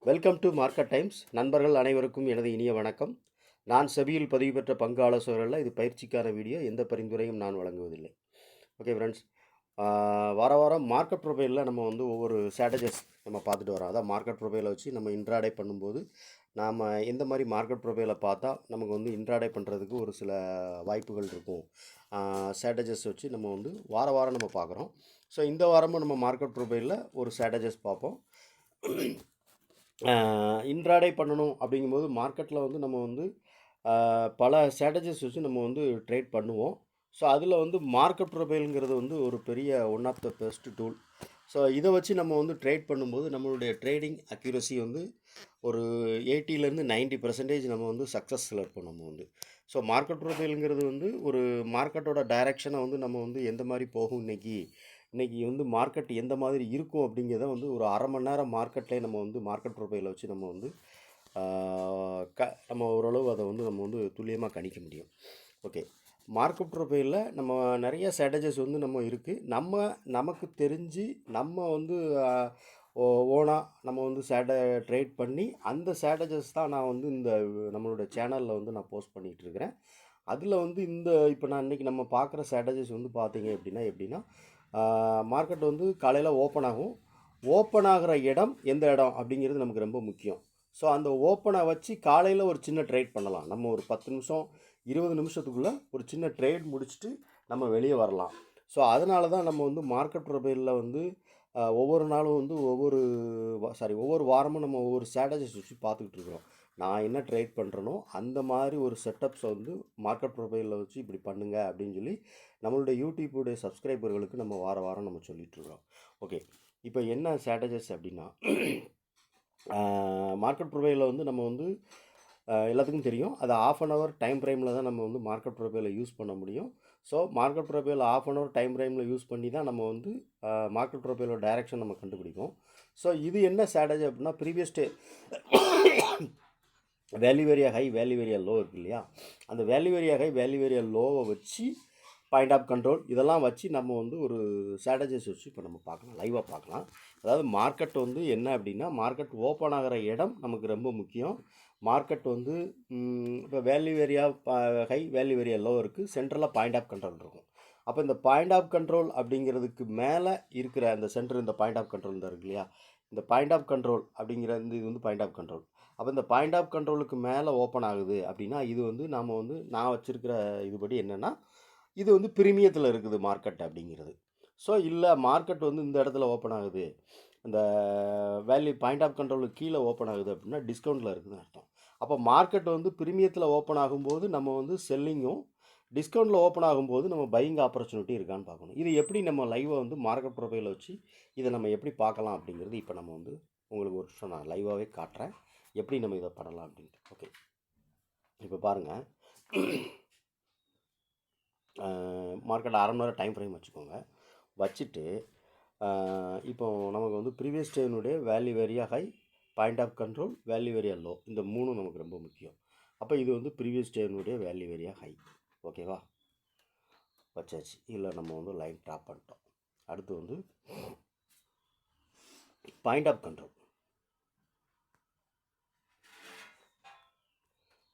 Welcome to market times. நண்பர்கள் அனைவருக்கும் எனது இனிய வணக்கம். நான் செபியில் பதிவு பெற்ற பங்கு ஆலோசகர்கள். இது பயிற்சிக்கான வீடியோ. எந்த பரிந்துரையும் நான் வழங்குவதில்லை. ஓகே ஃப்ரெண்ட்ஸ், வார வாரம் மார்க்கெட் ப்ரொஃபைலில் நம்ம வந்து ஒவ்வொரு ஸ்ட்ராட்டஜிஸ் நம்ம பார்த்துட்டு வரோம். அதான் மார்க்கெட் ப்ரொஃபைலை வச்சு நம்ம இன்ட்ராடே பண்ணும்போது நாம் எந்த மாதிரி மார்க்கெட் ப்ரொஃபைலை பார்த்தா நமக்கு வந்து இன்ட்ராடே பண்ணுறதுக்கு ஒரு சில வாய்ப்புகள் இருக்கும். ஸ்ட்ராட்டஜிஸ் வச்சு நம்ம வந்து வாரம் நம்ம பார்க்குறோம். ஸோ இந்த வாரமும் நம்ம மார்க்கெட் ப்ரொஃபைலில் ஒரு ஸ்ட்ராட்டஜிஸ் பார்ப்போம். இன்ட்ராடே பண்ணணும் அப்படிங்கும்போது மார்க்கெட்டில் வந்து நம்ம வந்து பல ஸ்ட்ராட்டஜிஸ் வச்சு நம்ம வந்து ட்ரேட் பண்ணுவோம். ஸோ அதில் வந்து மார்க்கெட் ப்ரொஃபைலுங்கிறது வந்து ஒரு பெரிய one of the best tool. So இதை வச்சு நம்ம வந்து ட்ரேட் பண்ணும்போது நம்மளுடைய ட்ரேடிங் அக்யூரசி வந்து ஒரு 80லேருந்து 90% நம்ம வந்து சக்ஸஸில் இருப்போம் நம்ம வந்து. ஸோ மார்க்கெட் ப்ரொஃபைலுங்கிறது வந்து ஒரு மார்க்கெட்டோட டைரெக்ஷனை வந்து நம்ம வந்து எந்த மாதிரி போகும் இன்றைக்கி வந்து மார்க்கெட் எந்த மாதிரி இருக்கும் அப்படிங்கிறத வந்து ஒரு அரை மணி நேரம் மார்க்கெட்லேயே நம்ம வந்து மார்க்கெட் ப்ரொஃபைலை வச்சு நம்ம வந்து நம்ம ஓரளவு அதை வந்து நம்ம வந்து துல்லியமாக கணிக்க முடியும். ஓகே, மார்க்கெட் ப்ரொஃபைலில் நம்ம நிறைய ஸ்ட்ராட்டஜிஸ் வந்து நம்ம இருக்குது. நமக்கு தெரிஞ்சு நம்ம வந்து ஓனாக நம்ம வந்து ட்ரேட் பண்ணி அந்த ஸ்ட்ராட்டஜிஸ் தான் நான் வந்து இந்த நம்மளோட சேனலில் வந்து நான் போஸ்ட் பண்ணிகிட்ருக்கிறேன். அதில் வந்து இப்போ நான் இன்றைக்கி நம்ம பார்க்குற ஸ்ட்ராட்டஜிஸ் வந்து பார்த்தீங்க எப்படின்னா மார்க்கெட் வந்து காலையில் ஓப்பன் ஆகும். ஓப்பன் ஆகிற இடம் எந்த இடம் அப்படிங்கிறது நமக்கு ரொம்ப முக்கியம். ஸோ அந்த ஓப்பனை வச்சு காலையில் ஒரு சின்ன ட்ரேட் பண்ணலாம். நம்ம ஒரு 10 நிமிஷம் 20 நிமிஷத்துக்குள்ளே ஒரு சின்ன ட்ரேட் முடிச்சுட்டு நம்ம வெளியே வரலாம். ஸோ அதனால தான் நம்ம வந்து மார்க்கெட் ப்ரொஃபைலில் வந்து ஒவ்வொரு நாளும் வந்து ஒவ்வொரு வாரமும் நம்ம ஒவ்வொரு ஸ்ட்ராட்டஜிஸ் வச்சு பார்த்துக்கிட்டு இருக்கிறோம். நான் என்ன ட்ரேட் பண்ணுறனோ அந்த மாதிரி ஒரு செட்டப்ஸை வந்து மார்க்கெட் ப்ரொஃபைலில் வச்சு இப்படி பண்ணுங்க அப்படின்னு சொல்லி நம்மளுடைய யூடியூப்புடைய சப்ஸ்கிரைபர்களுக்கு நம்ம வாரம் நம்ம சொல்லிகிட்ருக்குறோம். ஓகே, இப்போ என்ன ஸ்ட்ராட்டஜிஸ் அப்படின்னா மார்க்கெட் ப்ரொஃபைலில் வந்து நம்ம வந்து எல்லாத்துக்கும் தெரியும், அது 1/2 hour டைம் ஃப்ரேமில் தான் நம்ம வந்து மார்க்கெட் ப்ரொஃபைலை யூஸ் பண்ண முடியும். So market profile 1/2 hour time ஃப்ரேமில் யூஸ் பண்ணி தான் நம்ம வந்து மார்க்கெட் ப்ரொஃபைலோட டைரெக்ஷன் நம்ம கண்டுபிடிப்போம். ஸோ இது என்ன ஸ்ட்ராட்டஜி அப்படின்னா previous day value area high value area low இருக்குது இல்லையா, அந்த value area high value area லோவை வச்சு பாயிண்ட் ஆஃப் கண்ட்ரோல் இதெல்லாம் வச்சு நம்ம வந்து ஒரு ஸ்ட்ராட்டஜிஸ் வச்சு இப்போ நம்ம பார்க்கலாம், லைவாக பார்க்கலாம். அதாவது மார்க்கெட் வந்து என்ன அப்படின்னா மார்க்கெட் ஓப்பன் ஆகிற இடம் நமக்கு ரொம்ப முக்கியம். மார்க்கெட் வந்து இப்போ value area high value area low இருக்குது, சென்ட்ரலாக பாயிண்ட் ஆஃப் கண்ட்ரோல் இருக்கும். அப்போ இந்த பாயிண்ட் ஆஃப் கண்ட்ரோல் அப்படிங்கிறதுக்கு மேலே இருக்கிற அந்த சென்டர், இந்த பாயிண்ட் ஆஃப் கண்ட்ரோல் தான் இருக்கு இல்லையா, இந்த பாயிண்ட் ஆஃப் கண்ட்ரோல் அப்படிங்கிற இது வந்து பாயிண்ட் ஆஃப் கண்ட்ரோல். அப்போ இந்த பாயிண்ட் ஆஃப் கண்ட்ரோலுக்கு மேலே ஓப்பன் ஆகுது அப்படின்னா இது வந்து நான் வச்சுருக்கிற இதுபடி என்னென்னா இது வந்து பிரீமியத்தில் இருக்குது மார்க்கெட் அப்படிங்கிறது. ஸோ இல்லை மார்க்கெட் வந்து இந்த இடத்துல ஓப்பன் ஆகுது, இந்த வேல்யூ பாயிண்ட் ஆஃப் கண்ட்ரோலுக்கு கீழே ஓப்பன் ஆகுது அப்படின்னா டிஸ்கவுண்ட்டில் இருக்குதுன்னு அர்த்தம். அப்போ மார்க்கெட் வந்து பிரீமியத்தில் ஓப்பன் ஆகும்போது நம்ம வந்து செல்லிங்கும், டிஸ்கவுண்ட்டில் ஓப்பன் ஆகும்போது நம்ம பையிங் ஆப்பர்ச்சுனிட்டி இருக்கான்னு பார்க்கணும். இது எப்படி நம்ம லைவாக வந்து மார்க்கெட் ப்ரொஃபைலை வச்சு இதை நம்ம எப்படி பார்க்கலாம் அப்படிங்கிறது இப்போ நம்ம வந்து உங்களுக்கு ஒரு விஷயம் நான் லைவாகவே காட்டுறேன், எப்படி நம்ம இதை பண்ணலாம் அப்படின்ட்டு. ஓகே, இப்போ பாருங்கள், மார்க்கெட் 1/2 hour டைம் ஃப்ரேம் வச்சுக்கோங்க. வச்சுட்டு இப்போ நமக்கு வந்து ப்ரீவியஸ் டேனுடைய value area high, point of control, value area low, இந்த 3 நமக்கு ரொம்ப முக்கியம். அப்போ இது வந்து ப்ரீவியஸ் டேனுடைய வேல்யூ ஏரியா ஹை. ஓகேவா, வச்சாச்சு. இல்லை நம்ம வந்து லைன் ட்ராப் பண்ணிட்டோம். அடுத்து வந்து பாயிண்ட் ஆஃப் கண்ட்ரோல்.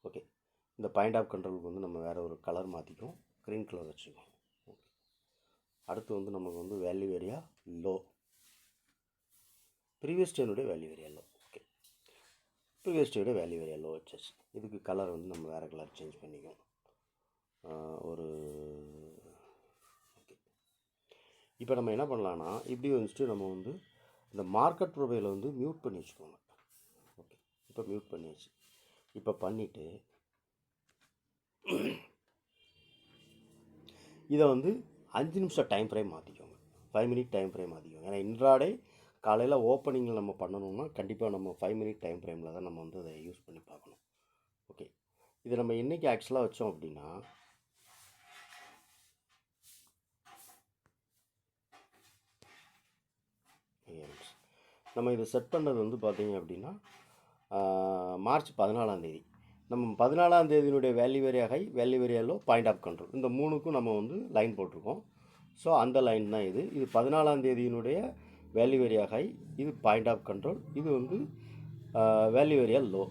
ஓகே, இந்த பாயிண்ட் ஆஃப் கண்ட்ரோலுக்கு வந்து நம்ம வேறு ஒரு கலர் மாற்றிக்கும், க்ரீன் கலர் வச்சுக்கோம். அடுத்து வந்து நமக்கு வந்து வேல்யூ ஏரியா லோ, ப்ரீவியஸ் டேனுடைய value area low. Okay, previous டேனுடைய வேல்யூ ஏரியா லோ வச்சாச்சு. இதுக்கு கலர் வந்து நம்ம வேறு கலர் சேஞ்ச் பண்ணிக்குவோம். ஒரு ஓகே, இப்போ நம்ம என்ன பண்ணலான்னா இப்படி வச்சுட்டு நம்ம வந்து இந்த மார்க்கெட் ப்ரொஃபைலை வந்து மியூட் பண்ணி வச்சுக்கோங்க. ஓகே, இப்போ மியூட் பண்ணியாச்சு. இப்போ பண்ணிவிட்டு இதை வந்து 5 நிமிஷம் டைம் ஃப்ரேம் மாற்றிக்கோங்க, 5 minute டைம் ஃப்ரேம் மாற்றிக்கோங்க. ஏன்னா இன்ட்ராடே காலையில் ஓப்பனிங்கில் நம்ம பண்ணணும்னா கண்டிப்பாக நம்ம 5 minute டைம் ஃப்ரேமில் தான் நம்ம வந்து அதை யூஸ் பண்ணி பார்க்கணும். ஓகே, இதை நம்ம என்றைக்கு ஆக்சுவலாக வச்சோம் அப்படின்னா நம்ம இதை செட் பண்ணது வந்து பார்த்திங்க அப்படின்னா மார்ச் 14ஆம் தேதி. நம்ம 14ஆம் தேதியினுடைய value area high value area low point of control இந்த 3க்கும் நம்ம வந்து லைன் போட்டிருக்கோம். ஸோ அந்த லைன் தான் இது. இது 14ஆம் தேதியினுடைய வேல்யூ ஏரியா ஹை, இது பாயிண்ட் ஆஃப் கண்ட்ரோல், இது வந்து வேல்யூ ஏரியா லோ.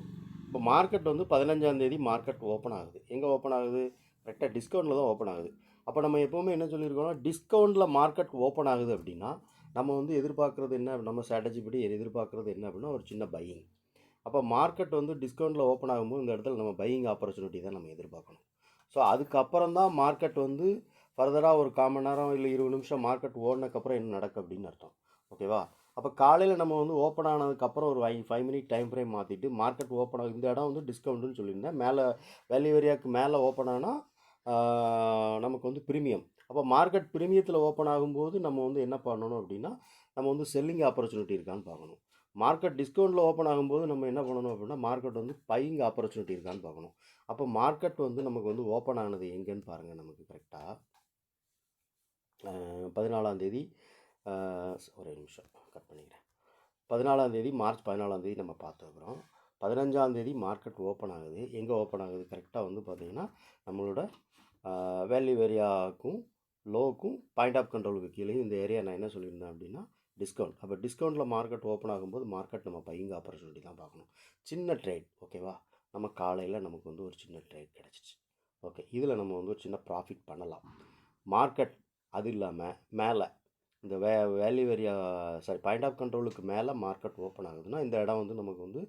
இப்போ மார்க்கெட் வந்து 15ஆம் தேதி மார்க்கெட் ஓப்பன் ஆகுது. எங்கே ஓப்பன் ஆகுது? கரெக்டாக டிஸ்கவுண்ட்டில் தான் ஓப்பன் ஆகுது. அப்போ நம்ம எப்போவுமே என்ன சொல்லியிருக்கோம்னா, டிஸ்கவுண்ட்டில் மார்க்கெட் ஓப்பன் ஆகுது அப்படின்னா நம்ம வந்து எதிர்பார்க்குறது என்ன, நம்ம ஸ்ட்ராட்டஜி படி எதிர்பார்க்குறது என்ன அப்படின்னா ஒரு சின்ன பையிங். அப்போ மார்க்கெட் வந்து டிஸ்கவுண்ட்டில் ஓப்பன் ஆகும்போது இந்த இடத்துல நம்ம பையிங் ஆப்பர்ச்சுனிட்டி தான் நம்ம எதிர்பார்க்கணும். ஸோ அதுக்கப்புறம் தான் மார்க்கெட் வந்து ஃபர்தராக ஒரு 1/4 மணி நேரம் இல்லை 20 நிமிஷம் மார்க்கெட் ஓடினதுக்கப்புறம் என்ன நடக்கும் அப்படின்னு அர்த்தம். ஓகேவா? அப்போ காலையில் நம்ம வந்து ஓப்பன் ஆனதுக்கப்புறம் ஒரு 5 மினிட் டைம் ஃப்ரேம் மாற்றிட்டு மார்க்கெட் ஓப்பன் ஆகும், இந்த இடம் வந்து டிஸ்கவுண்ட்டுன்னு சொல்லியிருந்தேன், மேலே வேல்யூ ஏரியாவுக்கு மேலே ஓப்பன் ஆனால் நமக்கு வந்து ப்ரீமியம். அப்போ மார்க்கெட் ப்ரீமியத்தில் ஓப்பன் ஆகும்போது நம்ம வந்து என்ன பண்ணணும் அப்படின்னா நம்ம வந்து செல்லிங் ஆப்பர்ச்சுனிட்டி இருக்கான்னு பார்க்கணும். மார்க்கெட் டிஸ்கவுண்ட்டில் ஓப்பன் ஆகும்போது நம்ம என்ன பண்ணணும் அப்படின்னா மார்க்கெட் வந்து பையிங் ஆப்பர்ச்சுனிட்டி இருக்கான்னு பார்க்கணும். அப்போ மார்க்கெட் வந்து நமக்கு வந்து ஓப்பன் ஆனது எங்கேன்னு பாருங்கள். நமக்கு கரெக்டாக 14ஆம் தேதி, ஒரே நிமிஷம் கட் பண்ணிக்கிறேன். 14ஆம் தேதி, மார்ச் 14ஆம் தேதி நம்ம பார்த்துருக்குறோம். 15ஆம் தேதி மார்க்கெட் ஓப்பன் ஆகுது. எங்கே ஓப்பன் ஆகுது? கரெக்டாக வந்து பார்த்திங்கன்னா நம்மளோட வேல்யூ ஏரியாவுக்கும் லோவுக்கும் பாயிண்ட் ஆஃப் கண்ட்ரோலுக்கு கீழே இந்த ஏரியா நான் என்ன சொல்லியிருந்தேன் அப்படின்னா டிஸ்கவுண்ட். அப்போ டிஸ்கவுண்ட்டில் மார்க்கெட் ஓப்பன் ஆகும்போது மார்க்கெட் நம்ம பையிங் ஆப்பர்ச்சுனிட்டி தான் பார்க்கணும். சின்ன ட்ரேட், ஓகேவா? நம்ம காலையில் நமக்கு வந்து ஒரு சின்ன ட்ரேட் கிடச்சிச்சு. ஓகே, இதில் நம்ம வந்து ஒரு சின்ன ப்ராஃபிட் பண்ணலாம். மார்க்கெட் அது இல்லாமல் மேலே இந்த வேல்யூ ஏரியா பாயிண்ட் ஆஃப் கண்ட்ரோலுக்கு மேலே மார்க்கெட் ஓப்பன் ஆகுதுன்னா இந்த இடம் வந்து நமக்கு வந்து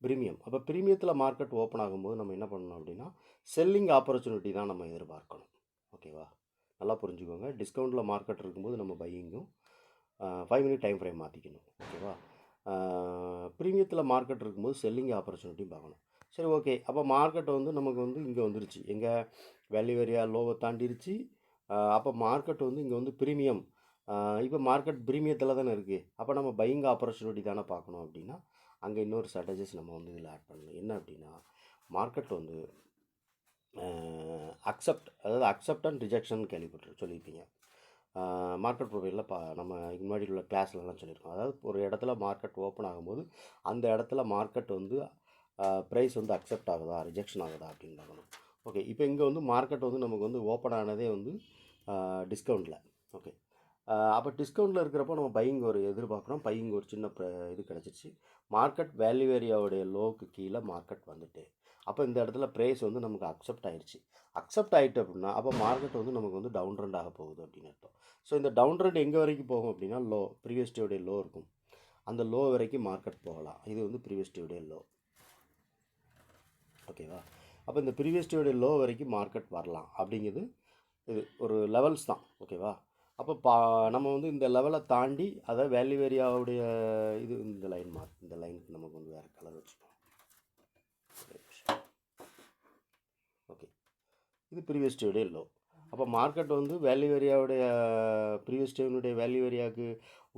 ப்ரீமியம். அப்போ ப்ரீமியத்தில் மார்க்கெட் ஓப்பன் ஆகும்போது நம்ம என்ன பண்ணணும் அப்படின்னா செல்லிங் ஆப்பர்ச்சுனிட்டி தான் நம்ம எதிர்பார்க்கணும். ஓகேவா? நல்லா புரிஞ்சுக்கோங்க. டிஸ்கவுண்ட்டில் மார்க்கெட் இருக்கும்போது நம்ம பையிங்கும் 5 மினிட் டைம் ஃப்ரேம் மாற்றிக்கணும். ஓகேவா? ப்ரீமியத்தில் மார்க்கெட் இருக்கும்போது செல்லிங் ஆப்பர்ச்சுனிட்டியும் பார்க்கணும். சரி, ஓகே. அப்போ மார்க்கெட் வந்து நமக்கு வந்து இங்கே வந்துருச்சு, எங்கள் வேல்யூ ஏரியா லோவை தாண்டிருச்சு. அப்போ மார்க்கெட் வந்து இங்கே வந்து ப்ரீமியம். இப்போ மார்க்கெட் ப்ரீமியத்தில் தானே இருக்குது. அப்போ நம்ம பையிங் ஆப்பர்ச்சுனிட்டி தானே பார்க்கணும் அப்படின்னா அங்கே இன்னொரு ஸ்ட்ராட்டஜிஸ் நம்ம வந்து இதில் ஆட் பண்ணணும். என்ன அப்படின்னா மார்க்கெட் வந்து அக்செப்ட் அண்ட் ரிஜெக்ஷன் சொல்லியிருப்பீங்க. மார்க்கெட் ப்ரொஃபைலில் நம்ம முன்னாடி உள்ள கிளாஸ்லலாம் சொல்லியிருக்கோம். அதாவது ஒரு இடத்துல மார்க்கெட் ஓப்பன் ஆகும்போது அந்த இடத்துல மார்க்கெட் வந்து ப்ரைஸ் வந்து அக்செப்ட் ஆகுதா ரிஜெக்ஷன் ஆகுதா அப்படின்னு பார்க்கணும். ஓகே, இப்போ இங்கே வந்து மார்க்கெட் வந்து நமக்கு வந்து ஓப்பன் ஆனதே வந்து டிஸ்கவுண்ட்டில். ஓகே, அப்போ டிஸ்கவுண்ட்டில் இருக்கிறப்போ நம்ம பையிங் ஒரு எதிர்பார்க்குறோம். பையிங் ஒரு சின்ன இது கிடச்சிச்சு. மார்க்கெட் வேல்யூ ஏரியாவுடைய லோவுக்கு கீழே மார்க்கெட் வந்துட்டு அப்போ இந்த இடத்துல ப்ரைஸ் வந்து நமக்கு அக்செப்ட் ஆயிடுச்சு. அக்செப்ட் ஆகிட்டு அப்படின்னா அப்போ மார்க்கெட் வந்து நமக்கு வந்து டவுன் ட்ரெண்ட் ஆக போகுது அப்படின்னு அர்த்தம். ஸோ இந்த டவுன் ட்ரெண்ட் எங்கே வரைக்கும் போகும் அப்படின்னா லோ, ப்ரீவியஸ் டேவுடைய லோ இருக்கும், அந்த லோ வரைக்கும் மார்க்கெட் போகலாம். இது வந்து ப்ரீவியஸ் டேவுடைய லோ. ஓகேவா? அப்போ இந்த ப்ரீவியஸ் டேவுடைய லோ வரைக்கும் மார்க்கெட் வரலாம் அப்படிங்கிறது இது ஒரு லெவல்ஸ் தான். ஓகேவா? அப்போ நம்ம வந்து இந்த லெவலை தாண்டி அதை வேல்யூ ஏரியாவுடைய இது இந்த லைன் மார்க், இந்த லைனுக்கு நமக்கு வந்து வேறு கலர் வச்சுக்கோம். ஓகே, இது ப்ரீவியஸ் டேவுடைய லோ. அப்போ மார்க்கெட் வந்து வேல்யூ ஏரியாவுடைய ப்ரீவியஸ் டேவினுடைய வேல்யூ ஏரியாவுக்கு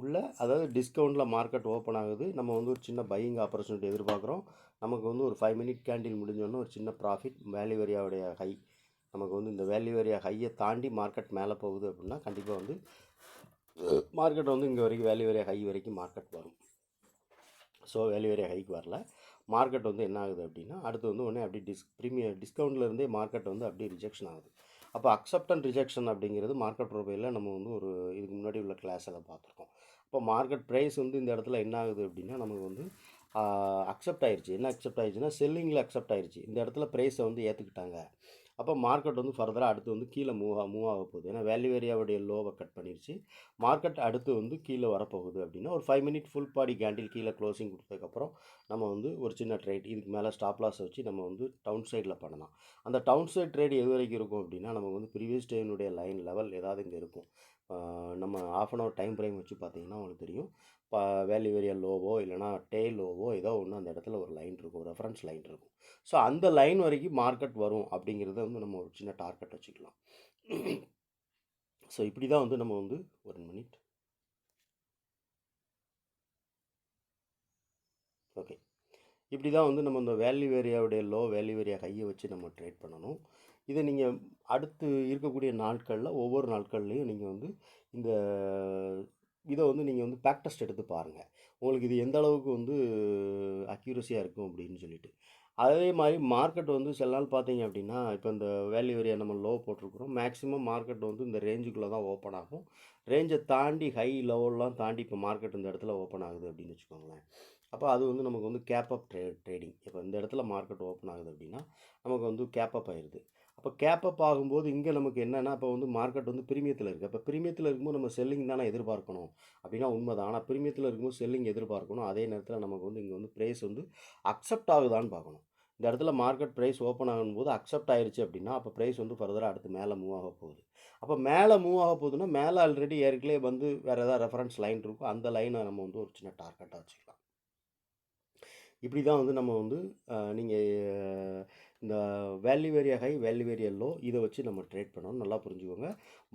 உள்ள, அதாவது டிஸ்கவுண்ட்டில் மார்க்கெட் ஓப்பன் ஆகுது. நம்ம வந்து ஒரு சின்ன பையிங் ஆப்பர்ச்சுனிட்டி எதிர்பார்க்குறோம். நமக்கு வந்து ஒரு 5 மினிட் கேண்டில் முடிஞ்சோடனே ஒரு சின்ன ப்ராஃபிட். வேல்யூ ஏரியாவுடைய ஹை நமக்கு வந்து இந்த வேல்யூ ஏரியா ஹையை தாண்டி மார்க்கெட் மேலே போகுது அப்படின்னா கண்டிப்பாக வந்து மார்க்கெட் வந்து இங்கே வரைக்கும் வேல்யூ ஏரியா ஹை வரைக்கும் மார்க்கெட் வரும். ஸோ வேல்யூ ஏரியா ஹைக்கு வரல, மார்க்கெட் வந்து என்ன ஆகுது அப்படின்னா அடுத்து வந்து உடனே அப்படி டிஸ்கவுண்ட்லேருந்தே மார்க்கெட் வந்து அப்படியே ரிஜெக்ஷன் ஆகுது. அப்போ அக்செப்ட் அண்ட் ரிஜெக்ஷன் அப்படிங்கிறது மார்க்கெட் ப்ரொஃபைலில் நம்ம வந்து ஒரு இதுக்கு முன்னாடி உள்ள கிளாஸில் பார்த்துருக்கோம். இப்போ மார்க்கெட் ப்ரைஸ் வந்து இந்த இடத்துல என்ன ஆகுது அப்படின்னா நமக்கு வந்து அக்செப்ட் ஆயிடுச்சு. என்ன அக்செப்ட் ஆயிடுச்சுன்னா செல்லிங்கில் அக்செப்ட் ஆயிடுச்சு. இந்த இடத்துல ப்ரைஸை வந்து ஏற்றுக்கிட்டாங்க. அப்போ மார்க்கெட் வந்து ஃபர்தராக அடுத்து வந்து கீழே மூவ் ஆக போகுது. ஏன்னா வேல்யூ ஏரியாவுடைய லோவை கட் பண்ணிடுச்சு. மார்க்கெட் அடுத்து வந்து கீழே வரப்போகுது அப்படின்னா ஒரு 5 மினிட் ஃபுல் பாடி கேண்டில் கீழே க்ளோசிங் கொடுத்ததுக்கப்புறம் நம்ம வந்து ஒரு சின்ன ட்ரேட் இதுக்கு மேலே ஸ்டாப் லாஸை வச்சு நம்ம வந்து டவுன் சைடில் பண்ணலாம். அந்த டவுன் சைட் ட்ரேட் எது வரைக்கும் இருக்கும் அப்படின்னா நமக்கு வந்து ப்ரீவியஸ் டேனுடைய லைன் லெவல் ஏதாவது இங்கே இருக்கும். நம்ம half an hour time frame வச்சு பார்த்தீங்கன்னா உங்களுக்கு தெரியும். வேல்யூ ஏரியா லோவோ இல்லைனா டே லோவோ ஏதோ ஒன்று அந்த இடத்துல ஒரு லைன் இருக்கும், ரெஃபரன்ஸ் லைன் இருக்கும். ஸோ அந்த லைன் வரைக்கும் மார்க்கெட் வரும் அப்படிங்கிறத வந்து நம்ம ஒரு சின்ன டார்கெட் வச்சுக்கலாம். ஸோ இப்படி தான் வந்து நம்ம வந்து ஒரு மினிட். ஓகே, இப்படி தான் வந்து நம்ம இந்த வேல்யூ ஏரியாவுடைய லோ வேல்யூ ஏரியா ஹையை வச்சு நம்ம ட்ரேட் பண்ணணும். இதை நீங்கள் அடுத்து இருக்கக்கூடிய நாட்களில் ஒவ்வொரு நாட்கள்லையும் நீங்கள் வந்து இந்த இதை வந்து நீங்கள் வந்து பேக் டெஸ்ட் எடுத்து பாருங்கள். உங்களுக்கு இது எந்த அளவுக்கு வந்து அக்யூரஸியாக இருக்கும் அப்படின்னு சொல்லிட்டு. அதே மாதிரி மார்க்கெட் வந்து சில நாள் பார்த்தீங்க அப்படின்னா இப்போ இந்த வேல்யூ ஏரியா நம்ம லோ போட்டிருக்கிறோம். மேக்ஸிமம் மார்க்கெட் வந்து இந்த ரேஞ்சுக்குள்ளே தான் ஓப்பன் ஆகும். ரேஞ்சை தாண்டி ஹை லெவல்லாம் தாண்டி இப்போ மார்க்கெட் இந்த இடத்துல ஓப்பன் ஆகுது அப்படின்னு வச்சுக்கோங்களேன். அப்போ அது வந்து நமக்கு வந்து கேப் அப் ட்ரேடிங். இப்போ இந்த இடத்துல மார்க்கெட் ஓப்பன் ஆகுது அப்படின்னா நமக்கு வந்து கேப் அப் ஆயிடுது. அப்போ கேப் அப் ஆகும்போது இங்கே நமக்கு என்னென்னா இப்போ வந்து மார்க்கெட் வந்து பிரீமியத்தில் இருக்குது. அப்போ பிரீமியத்தில் இருக்கும்போது நம்ம செல்லிங் தானே எதிர்பார்க்கணும் அப்படின்னா உண்மைதான். ஆனால் பிரீமியத்தில் இருக்கும்போது செல்லிங் எதிர்பார்க்கணும். அதே நேரத்தில் நமக்கு வந்து இங்கே வந்து ப்ரைஸ் வந்து அக்செப்ட் ஆகுதான்னு பார்க்கணும். இந்த இடத்துல மார்க்கெட் ப்ரைஸ் ஓப்பன் ஆகும்போது அக்செப்ட் ஆயிடுச்சு அப்படின்னா அப்போ ப்ரைஸ் வந்து ஃபர்தராக அடுத்து மேலே மூவ் ஆக போகுது. அப்போ மேலே மூவ் ஆக போகுதுன்னா மேலே ஆல்ரெடி ஏற்கனவே வந்து வேறு ஏதாவது ரெஃபரன்ஸ் லைன் இருக்கும். அந்த லைனை நம்ம வந்து ஒரு சின்ன டார்கெட்டாக வச்சுக்கலாம். இப்படி தான் வந்து நம்ம வந்து நீங்கள் இந்த value area high, value area low இதை வச்சு நம்ம ட்ரேட் பண்ணணும். நல்லா புரிஞ்சுக்கோங்க.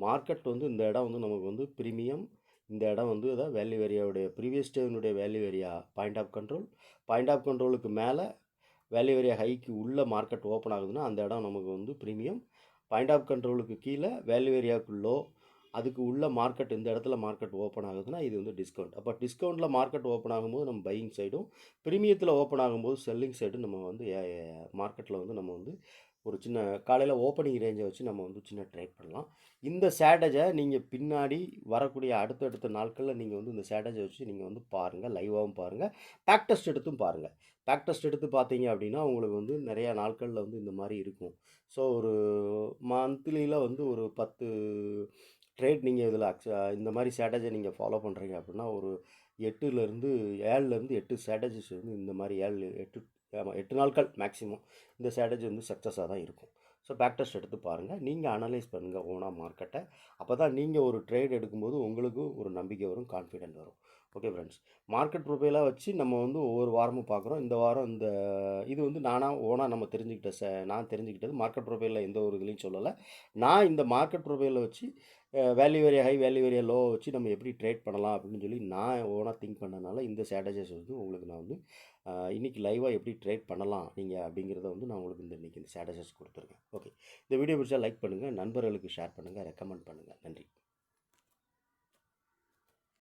மார்க்கெட் வந்து இந்த இடம் வந்து நமக்கு வந்து ப்ரீமியம், இந்த இடம் வந்து அதான் வேல்யூ ஏரியாவுடைய ப்ரீவியஸ் டேனுடைய value area point of control. Point of கண்ட்ரோலுக்கு மேலே வேல்யூ ஏரியா ஹைக்கு உள்ள மார்க்கெட் ஓப்பன் ஆகுதுன்னா அந்த இடம் நமக்கு வந்து ப்ரீமியம். பாயிண்ட் ஆஃப் கண்ட்ரோலுக்கு கீழே வேல்யூ ஏரியாவுக்கு லோ, அதுக்கு உள்ள மார்க்கெட் இந்த இடத்துல மார்க்கெட் ஓப்பன் ஆகுதுன்னா இது வந்து டிஸ்கவுண்ட். அப்போ டிஸ்கவுண்ட்டில் மார்க்கெட் ஓப்பன் ஆகும்போது நம்ம பையிங் சைடும், ப்ரீமியத்தில் ஓப்பன் ஆகும்போது செல்லிங் சைடும் நம்ம வந்து மார்க்கெட்டில் வந்து நம்ம வந்து ஒரு சின்ன காலையில் ஓப்பனிங் ரேஞ்சை வச்சு நம்ம வந்து சின்ன ட்ரேட் பண்ணலாம். இந்த ஸ்ட்ராட்டஜை நீங்கள் பின்னாடி வரக்கூடிய அடுத்தடுத்த நாட்களில் நீங்கள் வந்து இந்த ஸ்ட்ராட்டஜை வச்சு நீங்கள் வந்து பாருங்கள், லைவாகவும் பாருங்கள், பேக் டெஸ்ட் எடுத்தும் பாருங்கள். பேக் டெஸ்ட் எடுத்து பார்த்தீங்க அப்படின்னா உங்களுக்கு வந்து நிறையா நாட்களில் வந்து இந்த மாதிரி இருக்கும். ஸோ ஒரு மந்த்லியில் வந்து ஒரு 10 ட்ரேட் நீங்கள் இதில் இந்த மாதிரி ஸ்ட்ராட்டஜி நீங்கள் ஃபாலோ பண்ணுறீங்க அப்படின்னா ஒரு 7லேருந்து 8 ஸ்ட்ராட்டஜிஸ் வந்து இந்த மாதிரி 8 நாட்கள் மேக்ஸிமம் இந்த ஸ்ட்ராட்டஜி வந்து சக்ஸஸாக தான் இருக்கும். ஸோ பேக் டெஸ்ட் எடுத்து பாருங்கள், நீங்கள் அனலைஸ் பண்ணுங்கள் ஓனாக மார்க்கெட்டை. அப்போ தான் நீங்கள் ஒரு ட்ரேட் எடுக்கும்போது உங்களுக்கு ஒரு நம்பிக்கை வரும், கான்ஃபிடென்ட் வரும். ஓகே ஃப்ரெண்ட்ஸ், மார்க்கெட் ப்ரொஃபைலாக வச்சு நம்ம வந்து ஒவ்வொரு வாரமும் பார்க்குறோம். இந்த வாரம் இது வந்து ஓனாக நம்ம நான் தெரிஞ்சுக்கிட்டது. மார்க்கெட் ப்ரொஃபைலில் எந்த ஒரு இதுலையும் சொல்லலை. நான் இந்த மார்க்கெட் ப்ரொஃபைலில் வச்சு value area high, value area low வச்சு நம்ம எப்படி ட்ரேட் பண்ணலாம் அப்படின்னு சொல்லி நான் ஓனாக திங்க் பண்ணனால இந்த ஸ்ட்ராட்டஜிஸ் வந்து உங்களுக்கு நான் வந்து இன்றைக்கி லைவாக எப்படி ட்ரேட் பண்ணலாம் நீங்கள் அப்படிங்கிறத வந்து நான் உங்களுக்கு இன்றைக்கி இந்த ஸ்ட்ராட்டஜிஸ் கொடுத்துருக்கேன். ஓகே, இந்த வீடியோ பிடிச்சா லைக் பண்ணுங்கள், நண்பர்களுக்கு ஷேர் பண்ணுங்கள், ரெக்கமெண்ட் பண்ணுங்கள். நன்றி.